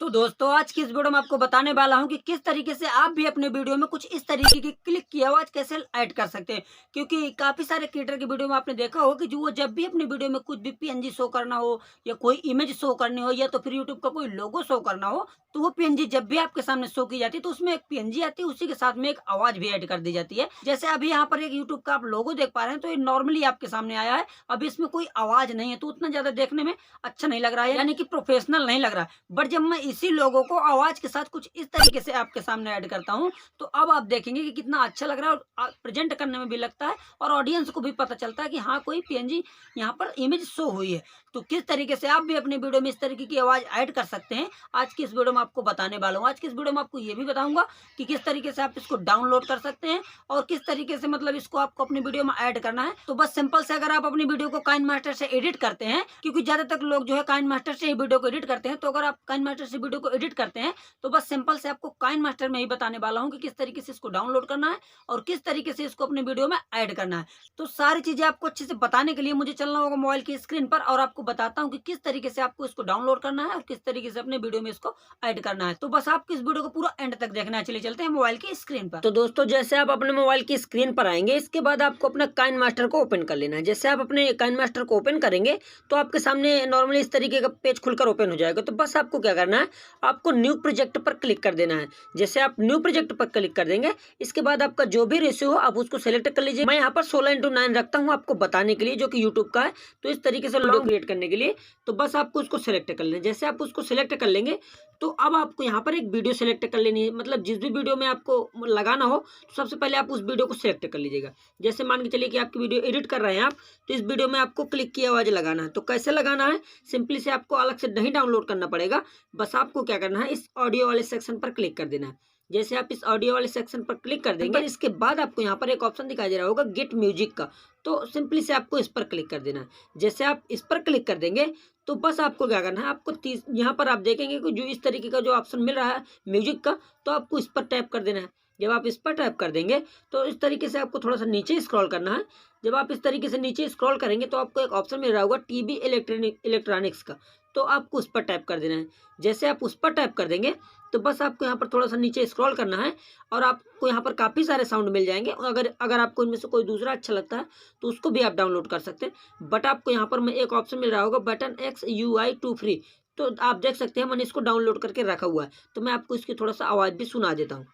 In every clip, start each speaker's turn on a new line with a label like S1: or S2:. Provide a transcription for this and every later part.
S1: तो दोस्तों आज की इस वीडियो में आपको बताने वाला हूं कि किस तरीके से आप भी अपने वीडियो में कुछ इस तरीके की क्लिक की आवाज कैसे ऐड कर सकते हैं। क्योंकि काफी सारे क्रिएटर की वीडियो में आपने देखा हो कि जो वो जब भी अपनी वीडियो में कुछ भी पीएनजी शो करना हो या कोई इमेज शो करनी हो या तो फिर यूट्यूब का कोई लोगो शो करना हो, तो वो पीएनजी जब भी आपके सामने शो की जाती है तो उसमें एक पीएनजी आती है, उसी के साथ में एक आवाज भी ऐड कर दी जाती है। जैसे अभी यहाँ पर एक यूट्यूब का आप लोगो देख पा रहे हैं, तो ये नॉर्मली आपके सामने आया है। अभी इसमें कोई आवाज नहीं है तो उतना ज्यादा देखने में अच्छा नहीं लग रहा है, यानी कि प्रोफेशनल नहीं लग रहा है। बट जब मैं इसी लोगों को आवाज के साथ कुछ इस तरीके से आपके सामने ऐड करता हूं, तो अब आप देखेंगे कि कितना अच्छा लग रहा है और प्रेजेंट करने में भी लगता है और ऑडियंस को भी पता चलता है कि हाँ कोई पीएनजी यहाँ पर इमेज शो हुई है। तो किस तरीके से आप भी अपनी वीडियो में इस तरीके की आवाज ऐड कर सकते हैं, आज की इस वीडियो में आपको बताने वाला हूँ। आज की इस वीडियो में आपको ये भी बताऊंगा कि किस तरीके से आप इसको डाउनलोड कर सकते हैं और किस तरीके से मतलब इसको आपको अपनी वीडियो में ऐड करना है। तो बस सिंपल से अगर आप अपनी वीडियो को काइन मास्टर से एडिट करते हैं, क्योंकि ज्यादातर लोग जो है काइन मास्टर से ही वीडियो को एडिट करते हैं, तो अगर आप काइन मास्टर से वीडियो को एडिट करते हैं तो बस सिंपल से आपको काइन मास्टर में ही बताने वाला हूं कि किस तरीके से इसको डाउनलोड करना है और किस तरीके से इसको अपने वीडियो में ऐड करना है। तो सारी चीजें आपको अच्छे से बताने के लिए मुझे चलना होगा मोबाइल की स्क्रीन पर और आपको बताता हूं कि किस तरीके से आपको इसको डाउनलोड करना है और किस तरीके से अपने वीडियो में इसको ऐड करना है। तो बस आपको इस वीडियो को पूरा एंड तक देखना है। चलिए चलते हैं मोबाइल की स्क्रीन पर। तो दोस्तों जैसे आप अपने मोबाइल की स्क्रीन पर आएंगे, इसके बाद आपको अपना काइन मास्टर को ओपन कर लेना है। जैसे आप अपने काइन मास्टर को ओपन करेंगे तो आपके सामने नॉर्मली इस तरीके का पेज खुलकर ओपन हो जाएगा। तो बस आपको क्या करना है, आपको न्यू प्रोजेक्ट पर क्लिक कर देना है। जैसे आप न्यू प्रोजेक्ट पर क्लिक कर देंगे, इसके बाद आपका जो भी रेशियो हो आप उसको सेलेक्ट कर लीजिए। मैं यहाँ पर 16:9 रखता हूँ आपको बताने के लिए, जो कि यूट्यूब का है। तो इस तरीके से वीडियो क्रिएट करने के लिए तो बस आपको उसको सेलेक्ट कर लेना है। जैसे आप उसको सेलेक्ट कर लेंगे तो अब आपको यहाँ पर एक वीडियो सेलेक्ट कर लेनी है। मतलब जिस भी वीडियो में आपको लगाना हो तो सबसे पहले आप उस वीडियो को सेलेक्ट कर लीजिएगा। जैसे मान के चलिए कि आपकी वीडियो एडिट कर रहे हैं आप, तो इस वीडियो में आपको क्लिक की आवाज लगाना है। तो कैसे लगाना है, सिंपली से आपको अलग से नहीं डाउनलोड करना पड़ेगा। बस आपको क्या करना है, इस ऑडियो वाले सेक्शन पर क्लिक कर देना है। जैसे आप इस ऑडियो वाले सेक्शन पर क्लिक कर देंगे, इसके बाद आपको यहाँ पर एक ऑप्शन दिखाई दे रहा होगा गेट म्यूजिक का। तो सिंपली से आपको इस पर क्लिक कर देना है। जैसे आप इस पर क्लिक कर देंगे तो बस आपको क्या करना है, आपको यहाँ पर आप देखेंगे कि जो इस तरीके का जो ऑप्शन मिल रहा है म्यूजिक का, तो आपको इस पर टैप कर देना है। जब आप इस पर टैप कर देंगे तो इस तरीके से आपको थोड़ा सा नीचे स्क्रॉल करना है। जब आप इस तरीके से नीचे स्क्रॉल करेंगे तो आपको एक ऑप्शन मिल रहा होगा टीवी इलेक्ट्रॉनिक्स का, तो आपको उस पर टैप कर देना है। जैसे आप उस पर टैप कर देंगे तो बस आपको यहाँ पर थोड़ा सा नीचे स्क्रॉल करना है और आपको यहाँ पर काफ़ी सारे साउंड मिल जाएंगे। और अगर आपको इनमें से कोई दूसरा अच्छा लगता है तो उसको भी आप डाउनलोड कर सकते हैं। बट आपको यहाँ पर एक ऑप्शन मिल रहा होगा बटन एक्स UI 2 फ्री, तो आप देख सकते हैं मैंने इसको डाउनलोड करके रखा हुआ है। तो मैं आपको इसकी थोड़ा सा आवाज़ भी सुना देता हूँ।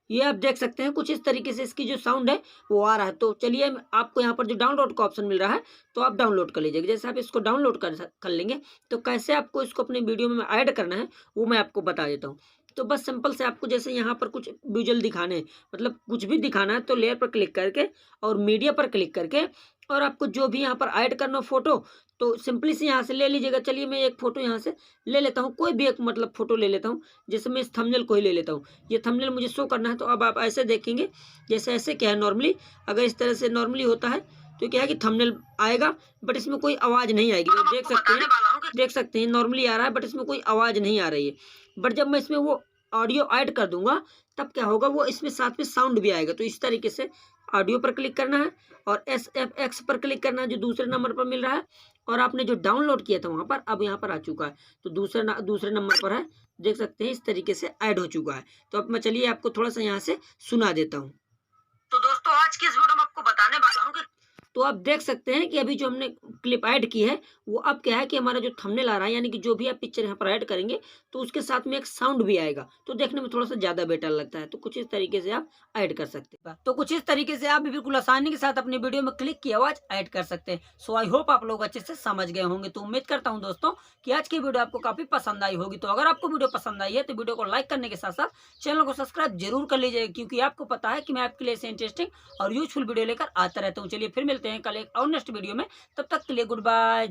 S1: ये आप देख सकते हैं कुछ इस तरीके से इसकी जो साउंड है वो आ रहा है। तो चलिए आपको यहाँ पर जो डाउनलोड का ऑप्शन मिल रहा है तो आप डाउनलोड कर लीजिएगा। जैसे आप इसको डाउनलोड कर लेंगे तो कैसे आपको इसको अपनी वीडियो में ऐड करना है वो मैं आपको बता देता हूँ। तो बस सिंपल से आपको जैसे यहाँ पर कुछ विजुअल दिखाने हैं, मतलब कुछ भी दिखाना है, तो लेयर पर क्लिक करके और मीडिया पर क्लिक करके और आपको जो भी यहाँ पर ऐड करना हो फोटो, तो सिंपली से यहाँ से ले लीजिएगा। चलिए मैं एक फोटो यहाँ से ले लेता हूँ, कोई भी एक मतलब फोटो ले लेता हूँ। जैसे मैं इस थंबनेल को ही ले लेता हूँ, ये थंबनेल मुझे शो करना है। तो अब आप ऐसे देखेंगे, जैसे ऐसे क्या है नॉर्मली, अगर इस तरह से नॉर्मली होता है तो क्या है कि थंबनेल आएगा बट इसमें कोई आवाज़ नहीं आएगी। आप देख सकते हैं नॉर्मली आ रहा है बट इसमें कोई आवाज़ नहीं आ रही है। बट जब मैं इसमें वो ऑडियो ऐड कर दूंगा तब क्या होगा, वो इसमें साथ में साउंड भी आएगा। तो इस तरीके से ऑडियो पर क्लिक करना है और SFX पर क्लिक करना है जो दूसरे नंबर पर मिल रहा है। और आपने जो डाउनलोड किया था वहाँ पर अब यहाँ पर आ चुका है, तो दूसरे नंबर पर है। देख सकते हैं इस तरीके से ऐड हो चुका है। तो अब मैं चलिए आपको थोड़ा सा यहाँ से सुना देता हूँ। तो दोस्तों आज की इस वीडियो में आपको बताने वाला हूँ कि तो आप देख सकते हैं कि अभी जो हमने क्लिप ऐड की है वो अब क्या है कि हमारा जो थंबनेल आ रहा है, यानी कि जो भी आप पिक्चर यहाँ पर ऐड करेंगे तो उसके साथ में एक साउंड भी आएगा, तो देखने में थोड़ा सा ज़्यादा बेटर लगता है। तो कुछ इस तरीके से आप ऐड कर सकते हैं। तो कुछ इस तरीके से आप भी बिल्कुल आसानी के साथ अपनी वीडियो में क्लिक की आवाज़ ऐड कर सकते हैं। सो आई होप आप लोग अच्छे से समझ गए होंगे। तो उम्मीद करता हूँ दोस्तों कि आज की वीडियो आपको काफ़ी पसंद आई होगी। तो अगर आपको वीडियो पसंद आई है तो वीडियो को लाइक करने के साथ साथ चैनल को सब्सक्राइब जरूर कर लीजिए, क्योंकि आपको पता है कि मैं आपके लिए ऐसे इंटरेस्टिंग और यूजफुल वीडियो लेकर आता रहता हूँ। चलिए फिर मिलते हैं कल एक और नेक्स्ट वीडियो में, तब तक के लिए गुड बाय।